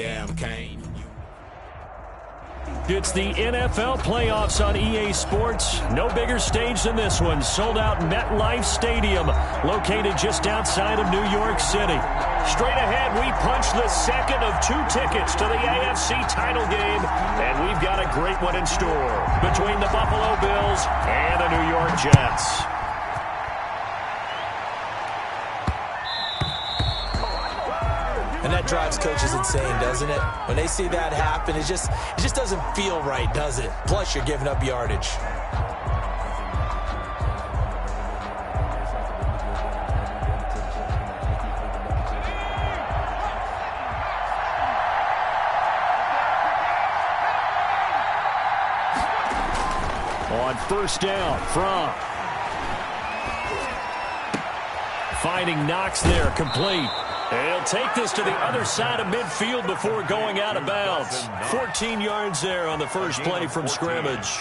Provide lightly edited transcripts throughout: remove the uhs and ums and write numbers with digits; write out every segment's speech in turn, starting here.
damn cane. It's the NFL playoffs on EA Sports. No bigger stage than this one. Sold out MetLife Stadium, located just outside of New York City. Straight ahead, we punch the second of 2 tickets to the AFC title game, and we've got a great one in store between the Buffalo Bills and the New York Jets. And that drives coaches insane, doesn't it? When they see that happen, it just doesn't feel right, does it? Plus, you're giving up yardage. On first down from. Finding Knox there, complete. He'll take this to the other side of midfield before going out of bounds. 14 yards there on the first play from scrimmage.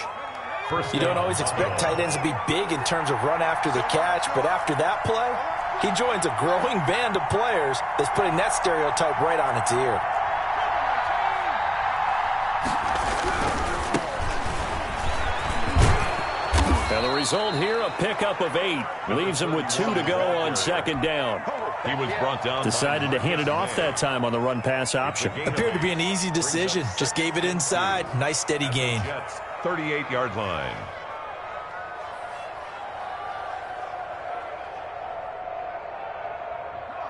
You don't always expect tight ends to be big in terms of run after the catch, but after that play, he joins a growing band of players that's putting that stereotype right on its ear. Now the result here, a pickup of 8. Leaves him with 2 to go on second down. He was brought down. Decided to hand it off that time on the run-pass option. Appeared to be an easy decision. Just gave it inside. Nice steady gain. 38-yard line.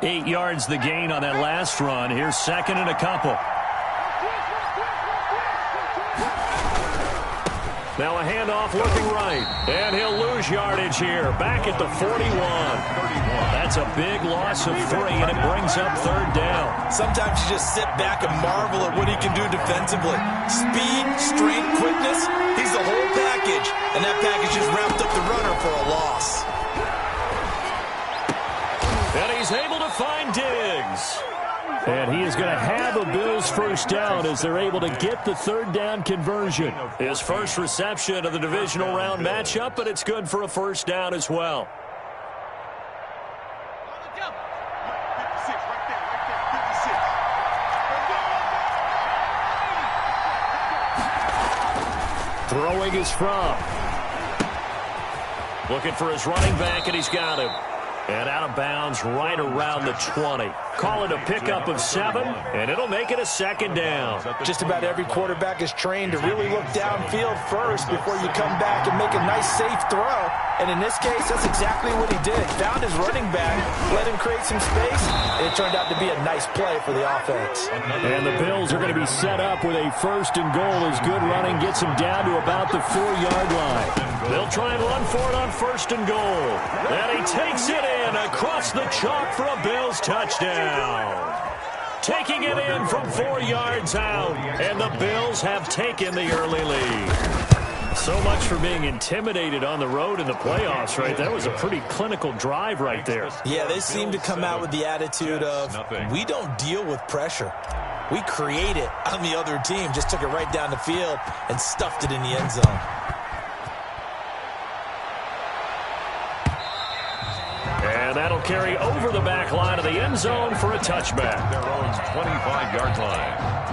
Eight yards the gain on that last run. Here's second and a couple. Now a handoff looking right. And he'll lose yardage here. Back at the 41. That's a big loss of 3, and it brings up third down. Sometimes you just sit back and marvel at what he can do defensively. Speed, strength, quickness. He's the whole package. And that package just wrapped up the runner for a loss. And he's able to find Diggs. And he is going to have a Bills first down as they're able to get the third down conversion. His first reception of the divisional round matchup, but it's good for a first down as well. Throwing is from. Looking for his running back, and he's got him. And out of bounds right around the 20. Call it a pickup of 7, and it'll make it a second down. Just about every quarterback is trained to really look downfield first before you come back and make a nice, safe throw. And in this case, that's exactly what he did. Found his running back, let him create some space, and it turned out to be a nice play for the offense. And the Bills are going to be set up with a first and goal as good running gets him down to about the 4-yard line. They'll try and run for it on first and goal. And he takes it in across the chalk for a Bills touchdown. Taking it in from 4 yards out, and the Bills have taken the early lead. So much for being intimidated on the road in the playoffs, right? That was a pretty clinical drive right there. Yeah, they seem to come out with the attitude of, we don't deal with pressure. We create it on the other team. Just took it right down the field and stuffed it in the end zone. And that'll carry over the back line of the end zone for a touchback. Their own 25-yard line.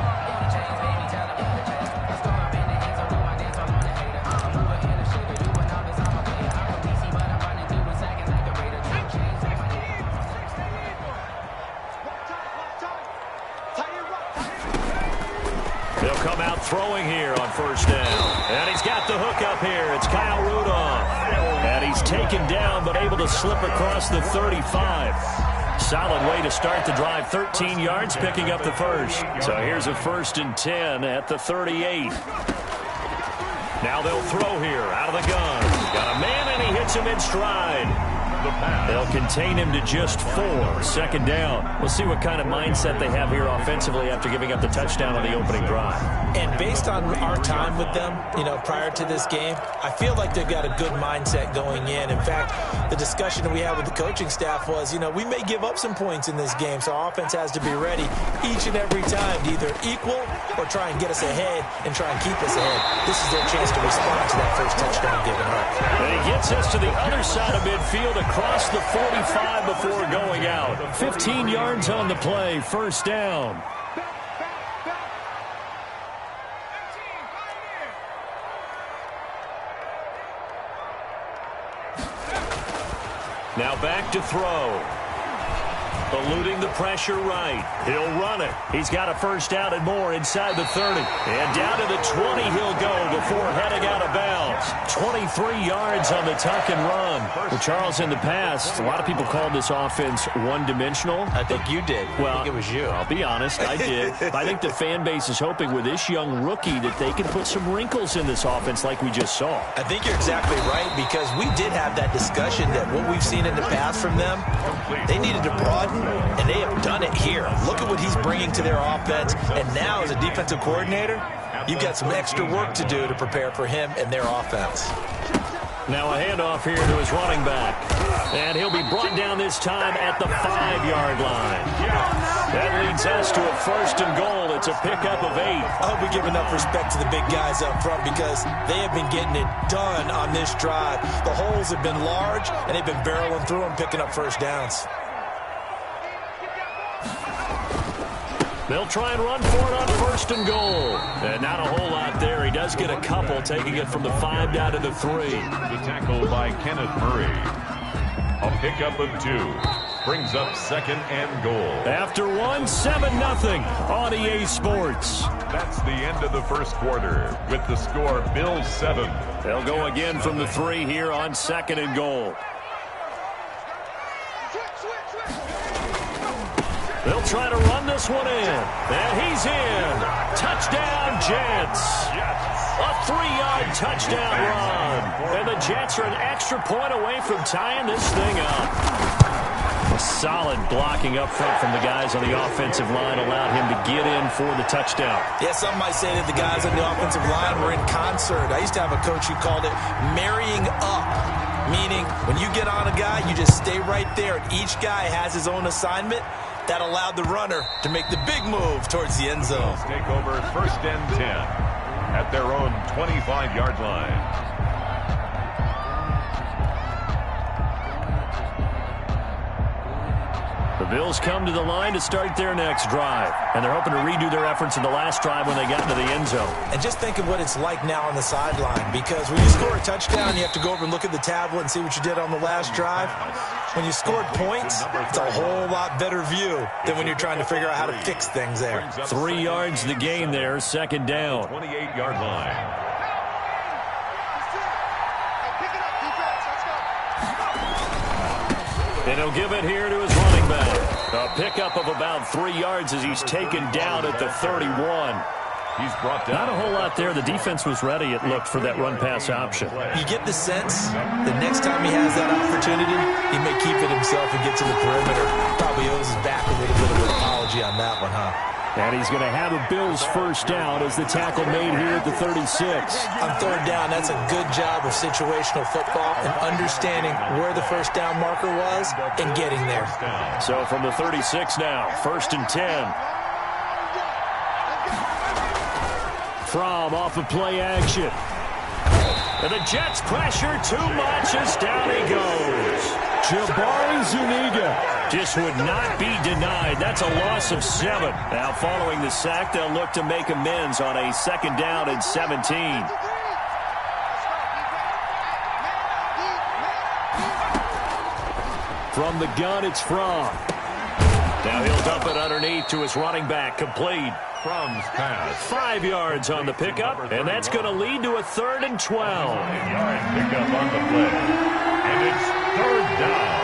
They'll come out throwing here on first down. And he's got the hook up here. It's Kyle Rudolph. And he's taken down but able to slip across the 35. Solid way to start the drive. 13 yards, picking up the first. So here's a 1st and 10 at the 38. Now they'll throw here out of the gun. Got a man, and he hits him in stride. They'll contain him to just 4. Second down. We'll see what kind of mindset they have here offensively after giving up the touchdown on the opening drive. And based on our time with them, prior to this game, I feel like they've got a good mindset going in. In fact, the discussion that we had with the coaching staff was, we may give up some points in this game, so our offense has to be ready each and every time to either equal or try and get us ahead and try and keep us ahead. This is their chance to respond to that first touchdown given up. And he gets us to the other side of midfield across the 45 before going out. 15 yards on the play, first down. Now back to throw. Eluding the pressure right. He'll run it. He's got a first down and more inside the 30. And down to the 20 he'll go before heading out of bounds. 23 yards on the tuck and run. Well, Charles, in the past, a lot of people called this offense one-dimensional. I think you did. Well, I think it was you. I'll be honest, I did. But I think the fan base is hoping with this young rookie that they can put some wrinkles in this offense like we just saw. I think you're exactly right, because we did have that discussion that what we've seen in the past from them, they needed to broaden, and they have done it here. Look at what he's bringing to their offense, and now as a defensive coordinator, you've got some extra work to do to prepare for him and their offense. Now a handoff here to his running back. And he'll be brought down this time at the 5-yard line. That leads us to a first and goal. It's a pickup of 8. I hope we give enough respect to the big guys up front, because they have been getting it done on this drive. The holes have been large, and they've been barreling through them, picking up first downs. They'll try and run for it on first and goal. And not a whole lot there. He does get a couple, taking it from the 5 down to the 3. The tackle by Kenneth Murray. A pickup of 2. Brings up second and goal. After 1, 7-0 on EA Sports. That's the end of the first quarter with the score Bills 7. They'll go again from the 3 here on second and goal. They'll try to run this one in. And he's in. Touchdown, Jets. A 3-yard touchdown run. And the Jets are an extra point away from tying this thing up. A solid blocking up front from the guys on the offensive line allowed him to get in for the touchdown. Yeah, some might say that the guys on the offensive line were in concert. I used to have a coach who called it marrying up, meaning when you get on a guy, you just stay right there, and each guy has his own assignment. That allowed the runner to make the big move towards the end zone. Take over first and 10 at their own 25-yard line. The Bills come to the line to start their next drive, and they're hoping to redo their efforts in the last drive when they got into the end zone. And just think of what it's like now on the sideline, because when you score a touchdown, you have to go over and look at the tablet and see what you did on the last drive. When you scored points, it's a whole lot better view than when you're trying to figure out how to fix things there. 3 yards the gain there, second down. 28-yard line. And he'll give it here to his running back. A pickup of about 3 yards as he's taken down at the 31. He's brought down. Not a whole lot there. The defense was ready, it looked, for that run-pass option. You get the sense the next time he has that opportunity, he may keep it himself and get to the perimeter. Probably owes his back a little bit of an apology on that one, huh? And he's going to have a Bills first down as the tackle made here at the 36. On third down, that's a good job of situational football and understanding where the first down marker was and getting there. So from the 36 now, first and 10. From off of play action. And the Jets pressure too much as down he goes. Jabari Zuniga just would not be denied. That's a loss of 7. Now following the sack, they'll look to make amends on a second down and 17. From the gun, it's From. Now he'll dump it underneath to his running back, complete. From's pass. 5 yards on the pickup, and that's going to lead to a 3rd and 12. 8-yard pickup on the play. And it's third down.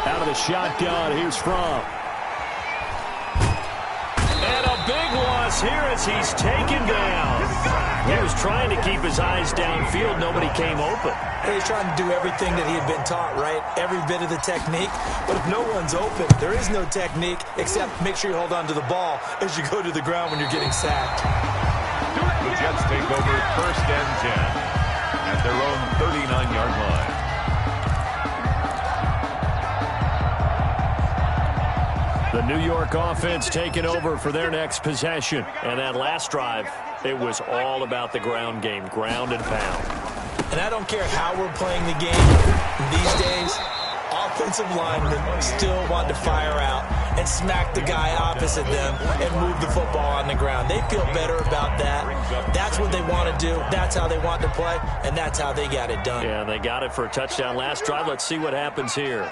Out of the shotgun, here's From. And a big loss here as he's taken down. He was trying to keep his eyes downfield. Nobody came open. He's trying to do everything that he had been taught, right? Every bit of the technique. But if no one's open, there is no technique except make sure you hold on to the ball as you go to the ground when you're getting sacked. The Jets take over first and 10 at their own 39-yard line. The New York offense taking over for their next possession. And that last drive, it was all about the ground game, ground and pound. And I don't care how we're playing the game these days, offensive linemen still want to fire out and smack the guy opposite them and move the football on the ground. They feel better about that. That's what they want to do. That's how they want to play, and that's how they got it done. Yeah, they got it for a touchdown last drive. Let's see what happens here.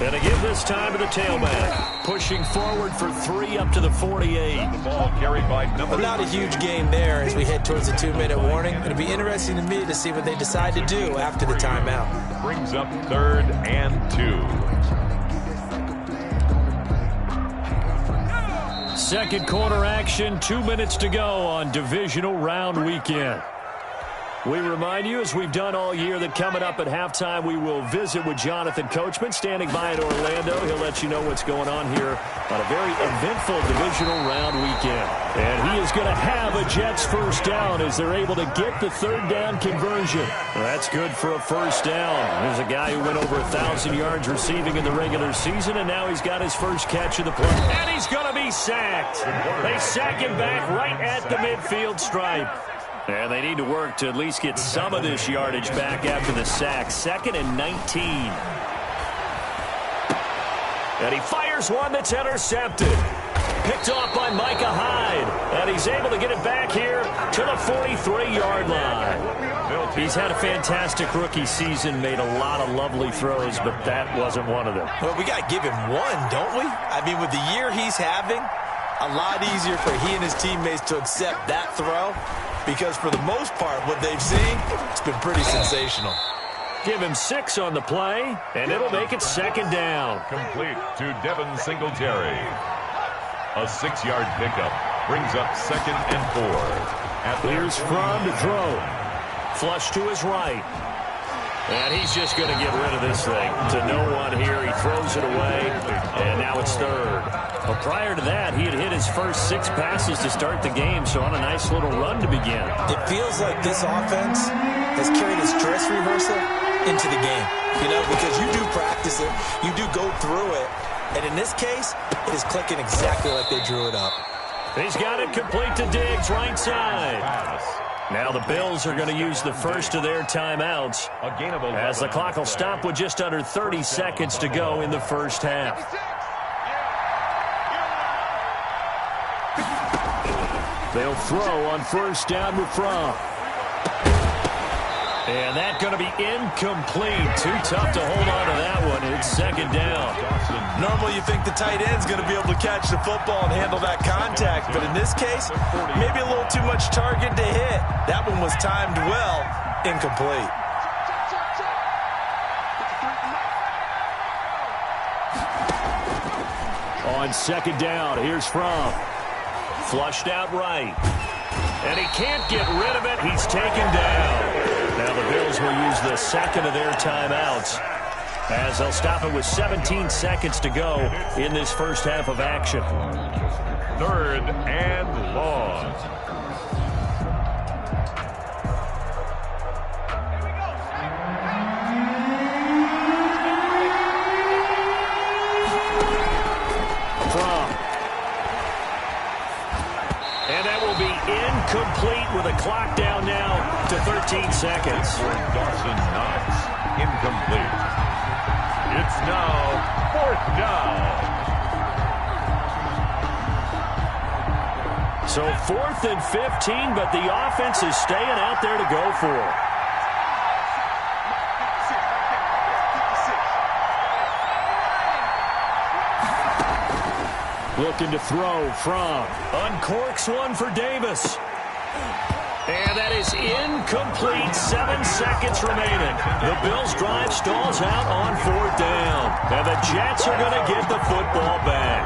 And to give this time to the tailback. Pushing forward for 3 up to the 48. The ball carried by number Well, not a huge gain there as we head towards the 2-minute warning. It'll be interesting to me to see what they decide to do after the timeout. brings up 3rd and 2. Second quarter action, 2 minutes to go on divisional round weekend. We remind you, as we've done all year, that coming up at halftime, we will visit with Jonathan Coachman, standing by in Orlando. He'll let you know what's going on here on a very eventful divisional round weekend. And he is going to have a Jets first down as they're able to get the 3rd down conversion. Well, that's good for a first down. There's a guy who went over 1,000 yards receiving in the regular season, and now he's got his first catch of the play. And he's going to be sacked. They sack him back right at the midfield stripe. And they need to work to at least get some of this yardage back after the sack. 2nd and 19. And he fires one that's intercepted. Picked off by Micah Hyde. And he's able to get it back here to the 43-yard line. He's had a fantastic rookie season, made a lot of lovely throws, but that wasn't one of them. Well, we got to give him one, don't we? I mean, with the year he's having, a lot easier for he and his teammates to accept that throw. Because for the most part, what they've seen, it's been pretty sensational. Give him 6 on the play, and it'll make it 2nd down. Complete to Devin Singletary. A 6-yard pickup brings up 2nd and 4. Here's Fromm to throw. Flush to his right. And he's just going to get rid of this thing. To no one here. He throws it away, and now it's 3rd. But prior to that, he had hit his first 6 passes to start the game, so on a nice little run to begin. It feels like this offense has carried its dress rehearsal into the game. You know, because you do practice it, you do go through it, and in this case, it is clicking exactly like they drew it up. He's got it complete to Diggs, right side. Now the Bills are going to use the first of their timeouts as the clock will stop with just under 30 seconds to go in the first half. They'll throw on first down with Fromm. And that's going to be incomplete. Too tough to hold on to that one. It's 2nd down. Normally you think the tight end's going to be able to catch the football and handle that contact, but in this case, maybe a little too much target to hit. That one was timed well, incomplete. On 2nd down, here's Fromm. Flushed out right. And he can't get rid of it. He's taken down. Now the Bills will use the 2nd of their timeouts as they'll stop it with 17 seconds to go in this first half of action. 3rd and long. Incomplete with a clock down now to 13 seconds. Dawson Knox, incomplete. It's now 4th down. So 4th and 15, but the offense is staying out there to go for it. Looking to throw from. Uncorks one for Davis. And that is incomplete. 7 seconds remaining. The Bills' drive stalls out on 4th down. And the Jets are going to get the football back.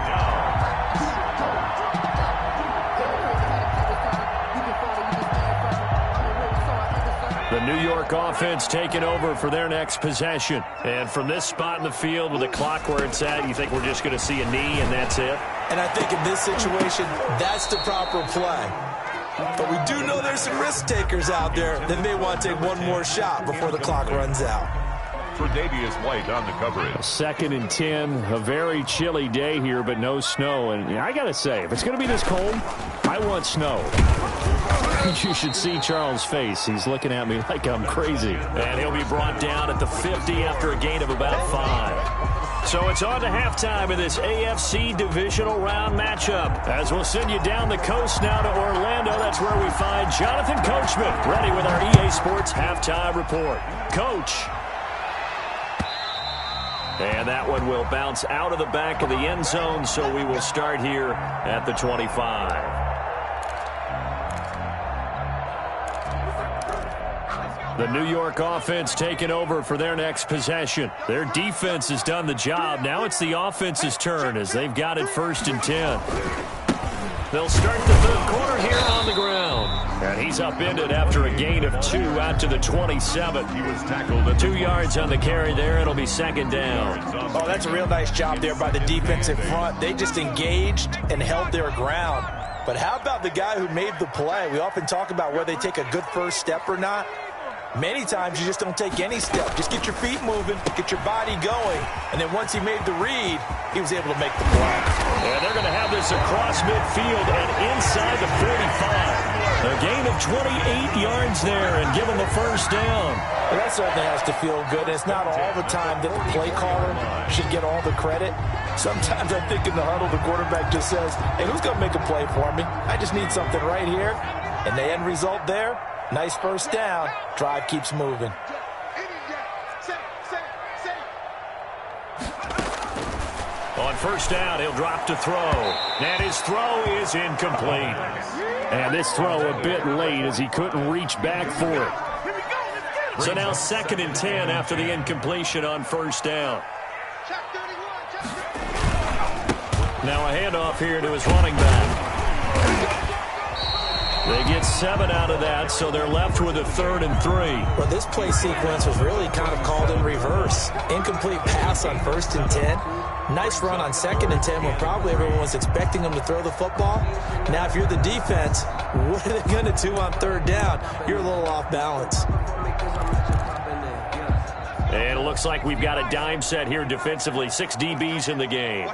The New York offense taking over for their next possession. And from this spot in the field with the clock where it's at, you think we're just going to see a knee and that's it? And I think in this situation, that's the proper play. But we do know there's some risk takers out there that may want to take one more shot before the clock runs out. For Davius White on the coverage. 2nd and 10, a very chilly day here, but no snow. And I got to say, if it's going to be this cold, I want snow. You should see Charles' face. He's looking at me like I'm crazy. And he'll be brought down at the 50 after a gain of about 5. So it's on to halftime of this AFC divisional round matchup. As we'll send you down the coast now to Orlando, that's where we find Jonathan Coachman, ready with our EA Sports halftime report. Coach. And that one will bounce out of the back of the end zone, so we will start here at the 25. The New York offense taking over for their next possession. Their defense has done the job. Now it's the offense's turn as they've got it 1st and 10. They'll start the third quarter here on the ground. And he's upended after a gain of 2 out to the 27. He was tackled at 2 yards on the carry there. It'll be 2nd down. Oh, that's a real nice job there by the defensive front. They just engaged and held their ground. But how about the guy who made the play? We often talk about whether they take a good first step or not. Many times you just don't take any step. Just get your feet moving, get your body going, and then once he made the read, he was able to make the play. And they're going to have this across midfield and inside the 45. A gain of 28 yards there and give him the 1st down. Well, that certainly has to feel good. And it's not all the time that the play caller should get all the credit. Sometimes I think in the huddle, the quarterback just says, hey, who's going to make a play for me? I just need something right here. And the end result there, nice 1st down. Drive keeps moving. On 1st down, he'll drop to throw. And his throw is incomplete. And this throw a bit late as he couldn't reach back for it. So now 2nd and 10 after the incompletion on 1st down. Now a handoff here to his running back. They get 7 out of that, so they're left with a 3rd and 3. Well, this play sequence was really kind of called in reverse. Incomplete pass on 1st and 10. Nice run on 2nd and 10 when probably everyone was expecting them to throw the football. Now, if you're the defense, what are they going to do on 3rd down? You're a little off balance. And it looks like we've got a dime set here defensively. 6 DBs in the game.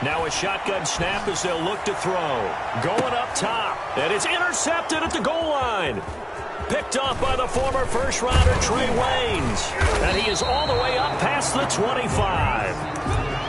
Now a shotgun snap as they'll look to throw. Going up top. And it's intercepted at the goal line. Picked off by the former first-rounder Trey Waynes. And he is all the way up past the 25.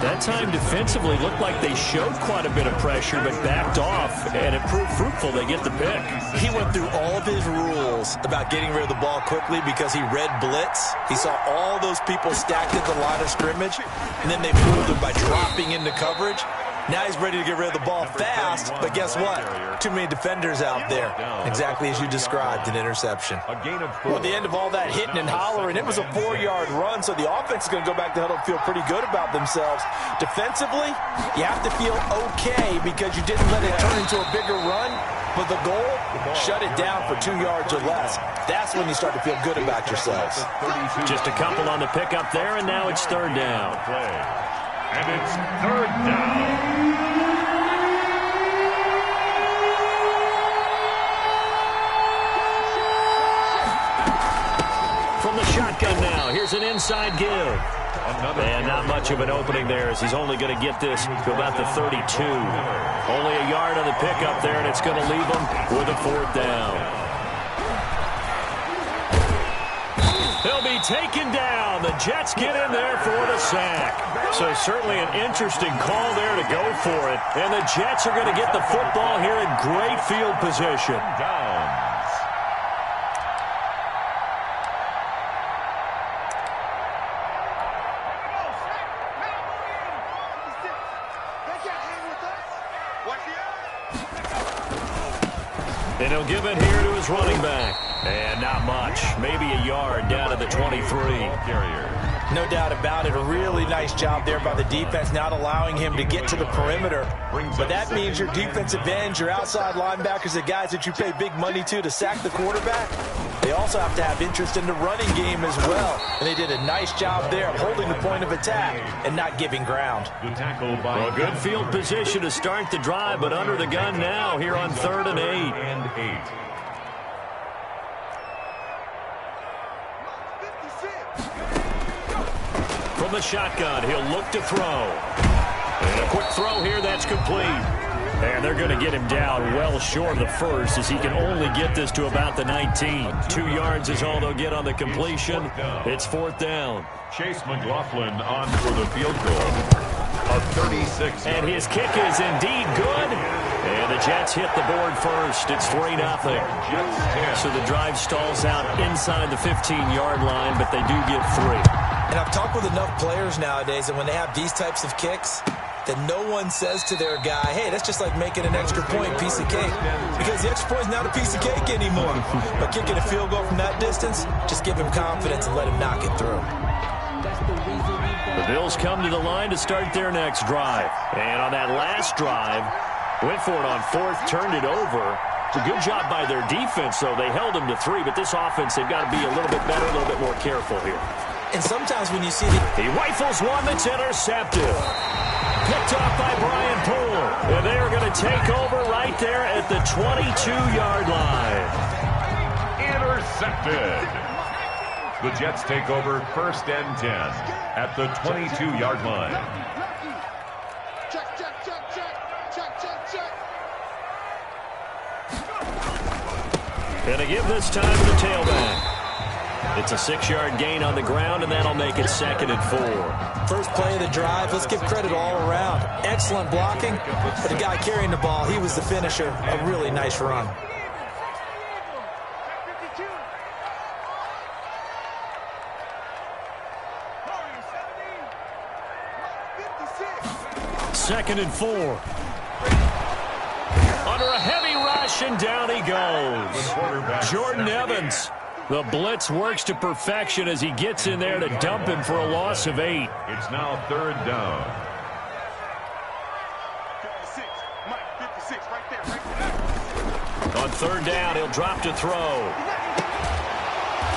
That time defensively looked like they showed quite a bit of pressure but backed off, and it proved fruitful. They get the pick. He went through all of his rules about getting rid of the ball quickly because he read blitz. He saw all those people stacked at the line of scrimmage, and then they fooled him by dropping into coverage. Now he's ready to get rid of the ball fast, but guess what? Too many defenders out there. Exactly as you described, an interception. Well, at the end of all that hitting and hollering, it was a 4-yard run, so the offense is going to go back to huddle and feel pretty good about themselves. Defensively, you have to feel okay because you didn't let it turn into a bigger run, but the goal, shut it down for 2 yards or less. That's when you start to feel good about yourselves. Just a couple on the pickup there, and now it's 3rd down. And it's 3rd down. From the shotgun now, here's an inside give. And not much of an opening there as he's only going to get this to about the 32. Only a yard on the pickup there, and it's going to leave him with a 4th down. He'll be taken down. The Jets get in there for the sack. So certainly an interesting call there to go for it. And the Jets are going to get the football here in great field position. And he'll give it here to his running back. And not much. Maybe a yard down to the 23. No doubt about it. A really nice job there by the defense, not allowing him to get to the perimeter. But that means your defensive ends, your outside linebackers, the guys that you pay big money to sack the quarterback, they also have to have interest in the running game as well. And they did a nice job there of holding the point of attack and not giving ground. Well, good field position to start the drive, but under the gun now here on 3rd and 8. From the shotgun, he'll look to throw. And a quick throw here that's complete. And they're going to get him down well short of the first, as he can only get this to about the 19. 2 yards is all they'll get on the completion. It's 4th down. Chase McLaughlin on for the field goal. A 36. And his kick is indeed good. And the Jets hit the board first. It's 3-0. So the drive stalls out inside the 15-yard line, but they do get 3. And I've talked with enough players nowadays, and when they have these types of kicks, that no one says to their guy, hey, that's just like making an extra point, piece of cake. Because the extra point is not a piece of cake anymore. But kicking a field goal from that distance, just give him confidence and let him knock it through. The Bills come to the line to start their next drive. And on that last drive, went for it on 4th, turned it over. It's a good job by their defense, though. They held them to 3, but this offense, they've got to be a little bit better, a little bit more careful here. And sometimes when you see He rifles one that's intercepted. Picked off by Brian Poole. And they are going to take over right there at the 22-yard line. Intercepted. The Jets take over 1st and 10 at the 22-yard line. Check. Going to give this time to the tailback. It's a 6-yard gain on the ground, and that'll make it 2nd and 4. First play of the drive, let's give credit all around. Excellent blocking, but the guy carrying the ball, he was the finisher. A really nice run. Second and 4. Under a heavy rush, and down he goes. Jordan Evans. The blitz works to perfection as he gets in there to dump him for a loss of 8. It's now 3rd down. 56, right there. On 3rd down, he'll drop to throw.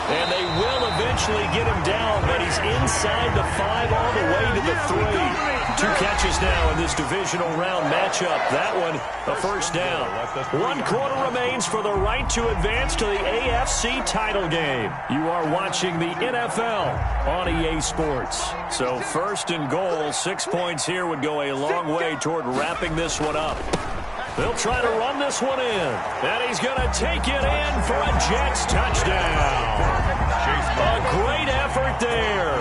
And they will eventually get him down, but he's inside the 5 all the way to the 3. 2 catches now in this divisional round matchup. That one, a 1st down. 1 quarter remains for the right to advance to the AFC title game. You are watching the NFL on EA Sports. So 1st and goal, 6 points here would go a long way toward wrapping this one up. They'll try to run this one in. And he's going to take it in for a Jets touchdown. A great effort there.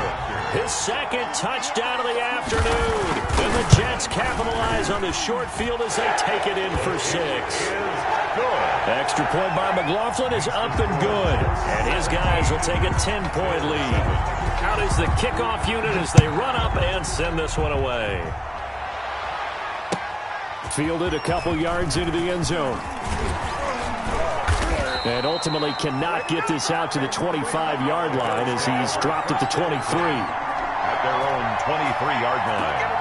His 2nd touchdown of the afternoon. And the Jets capitalize on the short field as they take it in for 6. Extra point by McLaughlin is up and good. And his guys will take a 10-point lead. Out is the kickoff unit as they run up and send this one away. Fielded a couple yards into the end zone. And ultimately cannot get this out to the 25-yard line as he's dropped at the 23. At their own 23-yard line.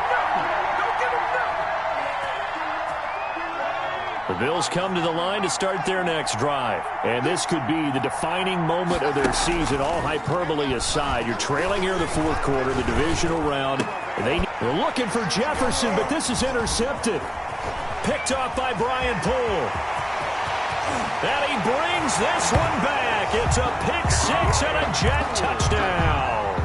The Bills come to the line to start their next drive. And this could be the defining moment of their season, all hyperbole aside. You're trailing here in the 4th quarter, the divisional round. They're looking for Jefferson, but this is intercepted. Picked off by Brian Poole. And he brings this one back. It's a pick-6 and a Jet touchdown.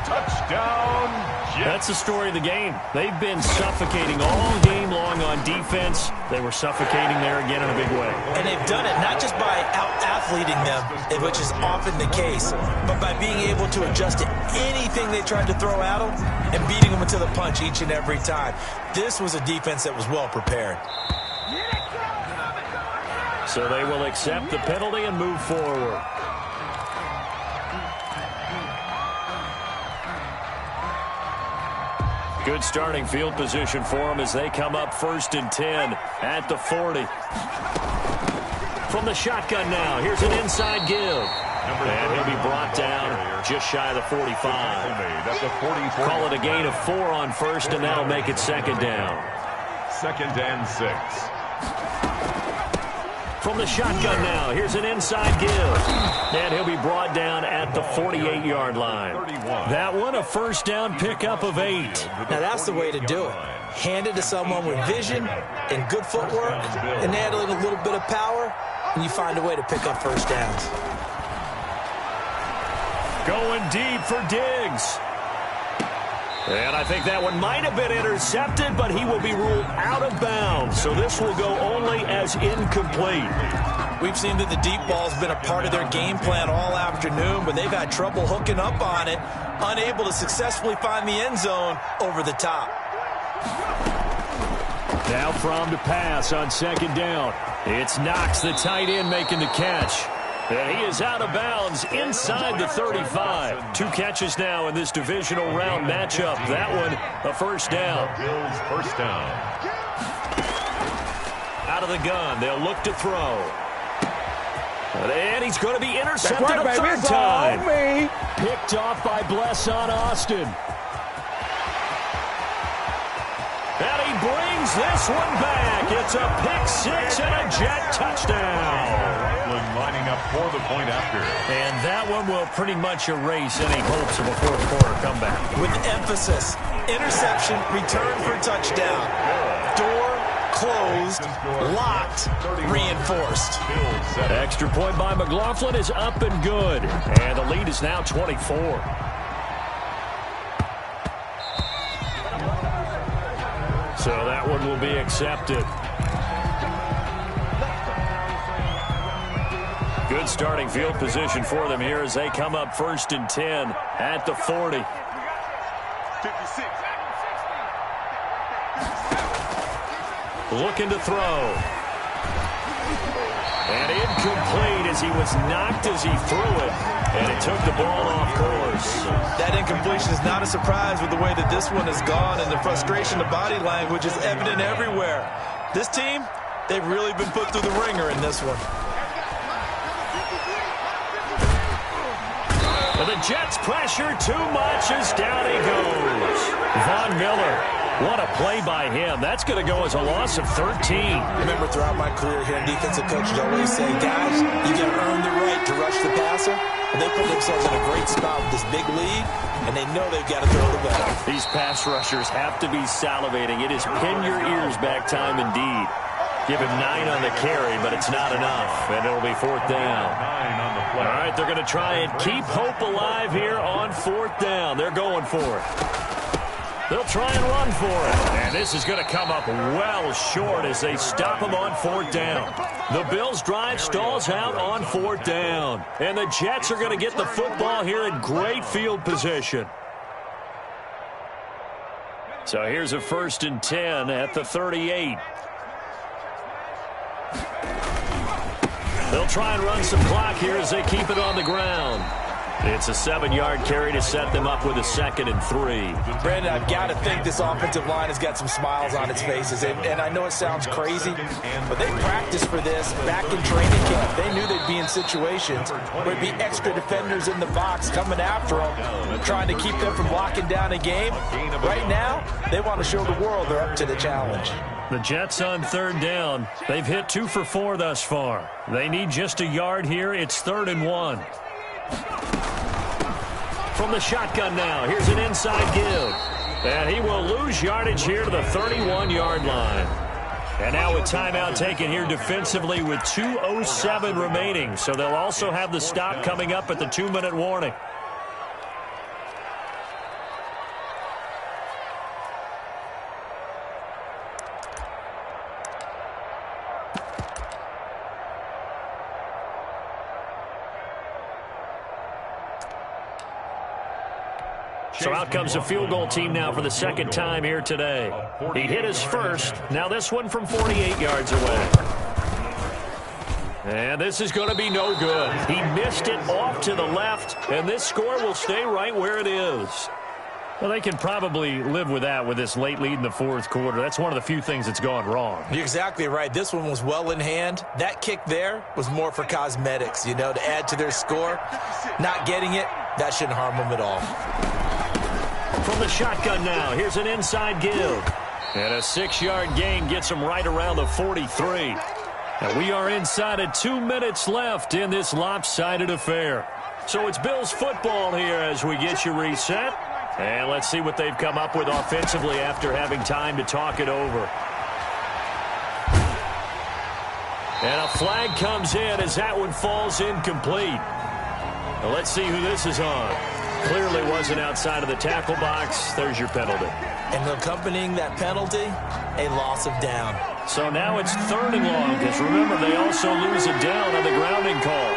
Touchdown, Jets. That's the story of the game. They've been suffocating all game long on defense. They were suffocating there again in a big way. And they've done it not just by out-athleting them, which is often the case, but by being able to adjust to anything they tried to throw at them and beating them to the punch each and every time. This was a defense that was well prepared. So they will accept the penalty and move forward. Good starting field position for them as they come up 1st and 10 at the 40. From the shotgun now, here's an inside give. And he'll be brought down just shy of the 45. Call it a gain of 4 on 1st, and that'll make it 2nd down. 2nd and 6. From the shotgun now, here's an inside give. And he'll be brought down at the 48-yard line. That one, a 1st down pickup of 8. Now that's the way to do it. Hand it to someone with vision and good footwork and add a little bit of power, and you find a way to pick up 1st downs. Going deep for Diggs. And I think that one might have been intercepted, but he will be ruled out of bounds. So this will go only as incomplete. We've seen that the deep ball's been a part of their game plan all afternoon, but they've had trouble hooking up on it, unable to successfully find the end zone over the top. Now from to pass on second down. It's Knox, the tight end, making the catch. And he is out of bounds inside the 35. 2 catches now in this divisional round matchup. That one, a first down. Bills first down. Out of the gun, they'll look to throw. And he's going to be intercepted a third time. Picked off by Blesson Austin. And he brings this one back. It's a pick 6 and a Jet touchdown. Lining up for the point after. And that one will pretty much erase any hopes of a fourth quarter comeback. With emphasis, interception, return for touchdown. Door closed, locked, reinforced. Extra point by McLaughlin is up and good. And the lead is now 24. So that one will be accepted. Good starting field position for them here as they come up 1st and 10 at the 40. 56. Looking to throw. And incomplete as he was knocked as he threw it. And it took the ball off course. That incompletion is not a surprise with the way that this one has gone, and the frustration, the body language is evident everywhere. This team, they've really been put through the ringer in this one. And the Jets pressure too much as down he goes. Von Miller, what a play by him. That's going to go as a loss of 13. Remember, throughout my career here, defensive coaches always say, guys, you got to earn the right to rush the passer. And they put themselves in a great spot with this big lead, and they know they've got to throw the ball. These pass rushers have to be salivating. It is pin your ears back time indeed. Give him 9 on the carry, but it's not enough, and it'll be 4th down. 9 on the play. All right, they're going to try and keep hope alive here on 4th down. They're going for it. They'll try and run for it. And this is going to come up well short as they stop him on 4th down. The Bills' drive stalls out on 4th down. And the Jets are going to get the football here in great field position. So here's a 1st and 10 at the 38. They'll try and run some clock here as they keep it on the ground. It's a 7-yard carry to set them up with a 2nd and 3. Brandon, I've got to think this offensive line has got some smiles on its faces. And I know it sounds crazy, but they practiced for this back in training camp. They knew they'd be in situations where there'd be extra defenders in the box coming after them, trying to keep them from locking down a game. Right now, they want to show the world they're up to the challenge. The Jets on 3rd down. They've hit 2 for 4 thus far. They need just a yard here. It's 3rd and 1. From the shotgun now, here's an inside give. And he will lose yardage here to the 31-yard line. And now a timeout taken here defensively with 2:07 remaining. So they'll also have the stop coming up at the 2-minute warning. So out comes the field goal team now for the 2nd time here today. He hit his first. Now this one from 48 yards away. And this is going to be no good. He missed it off to the left, and this score will stay right where it is. Well, they can probably live with that with this late lead in the 4th quarter. That's one of the few things that's gone wrong. You're exactly right. This one was well in hand. That kick there was more for cosmetics, you know, to add to their score. Not getting it, that shouldn't harm them at all. From the shotgun now, here's an inside give. And a 6-yard gain gets him right around the 43. And we are inside of 2 minutes left in this lopsided affair. So it's Bills football here as we get you reset. And let's see what they've come up with offensively after having time to talk it over. And a flag comes in as that one falls incomplete. Now let's see who this is on. Clearly wasn't outside of the tackle box. There's your penalty. And accompanying that penalty, a loss of down. So now it's 3rd and long, because remember, they also lose a down on the grounding call.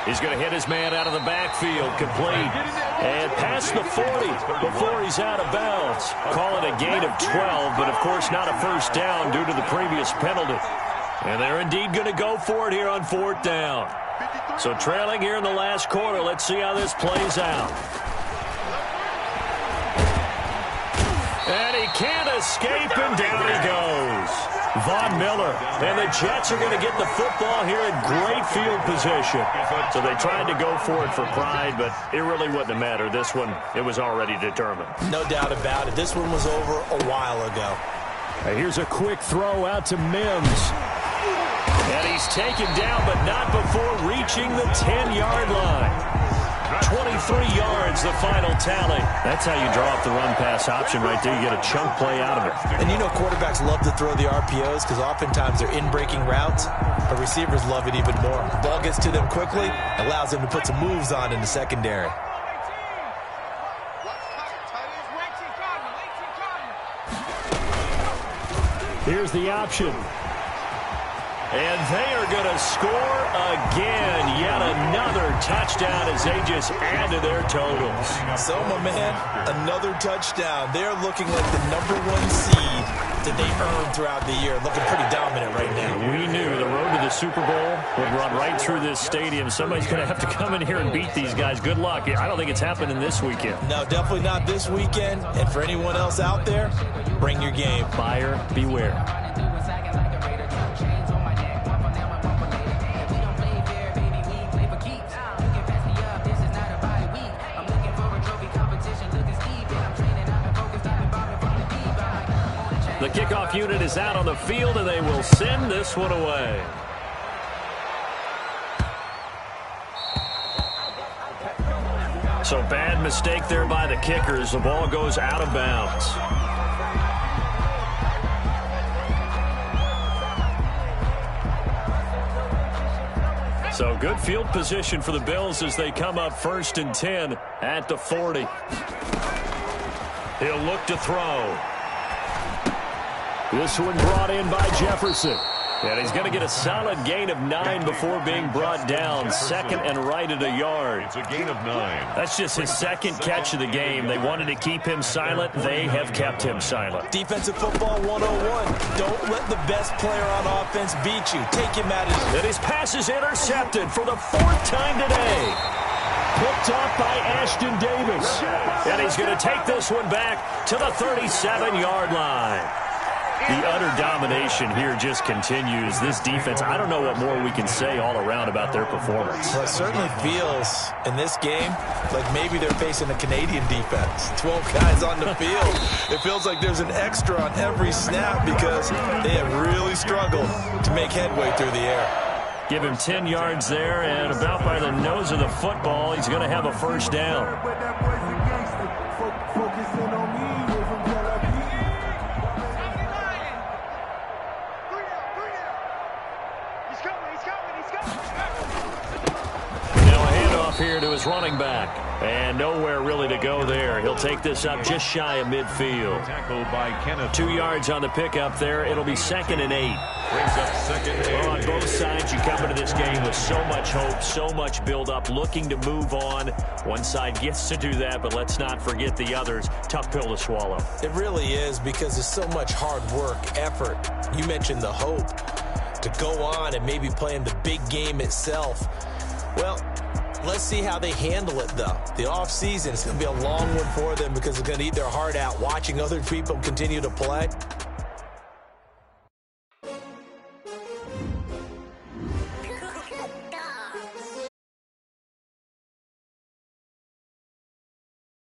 He's going to hit his man out of the backfield, complete. And past the 40 before he's out of bounds. Call it a gain of 12, but of course not a first down due to the previous penalty. And they're indeed going to go for it here on 4th down. So trailing here in the last quarter, let's see how this plays out. And he can't escape, and down he goes. Von Miller. And the Jets are going to get the football here in great field position. So they tried to go for it for pride, but it really wouldn't have mattered. This one, it was already determined. No doubt about it. This one was over a while ago. Here's a quick throw out to Mims. And he's taken down, but not before reaching the 10-yard line. 23 yards, the final tally. That's how you draw up the run-pass option right there. You get a chunk play out of it. And you know quarterbacks love to throw the RPOs because oftentimes they're in-breaking routes, but receivers love it even more. The ball gets to them quickly, allows them to put some moves on in the secondary. Here's the option. And they are going to score again. Yet another touchdown as they just add to their totals. So, my man, another touchdown. They're looking like the #1 seed that they earned throughout the year. Looking pretty dominant right now. We knew the road to the Super Bowl would run right through this stadium. Somebody's going to have to come in here and beat these guys. Good luck. I don't think it's happening this weekend. No, definitely not this weekend. And for anyone else out there, bring your game. Buyer beware. The kickoff unit is out on the field, and they will send this one away. So bad mistake there by the kickers. The ball goes out of bounds. So good field position for the Bills as they come up 1st and 10 at the 40. He'll look to throw. This one brought in by Jefferson. And he's going to get a solid gain of 9 before being brought down. 2nd and right at a yard. It's a gain of 9. That's just his 2nd catch of the game. They wanted to keep him silent. They have kept him silent. Defensive football 101. Don't let the best player on offense beat you. Take him at it. And his pass is intercepted for the 4th time today. Picked off by Ashton Davis. And he's going to take this one back to the 37-yard line. The utter domination here just continues. This defense, I don't know what more we can say all around about their performance. Well, it certainly feels in this game like maybe they're facing a Canadian defense. 12 guys on the field. It feels like there's an extra on every snap because they have really struggled to make headway through the air. Give him 10 yards there, and about by the nose of the football, he's going to have a first down. Here to his running back, and nowhere really to go there. He'll take this up just shy of midfield. Tackled by Kenneth. 2 yards on the pickup there. It'll be 2nd and 8. Brings up 2nd and 8. Well, on both sides, you come into this game with so much hope, so much build-up, looking to move on. One side gets to do that, but let's not forget the others. Tough pill to swallow. It really is because there's so much hard work, effort. You mentioned the hope to go on and maybe play in the big game itself. Well, let's see how they handle it, though. The offseason is going to be a long one for them because it's going to eat their heart out watching other people continue to play.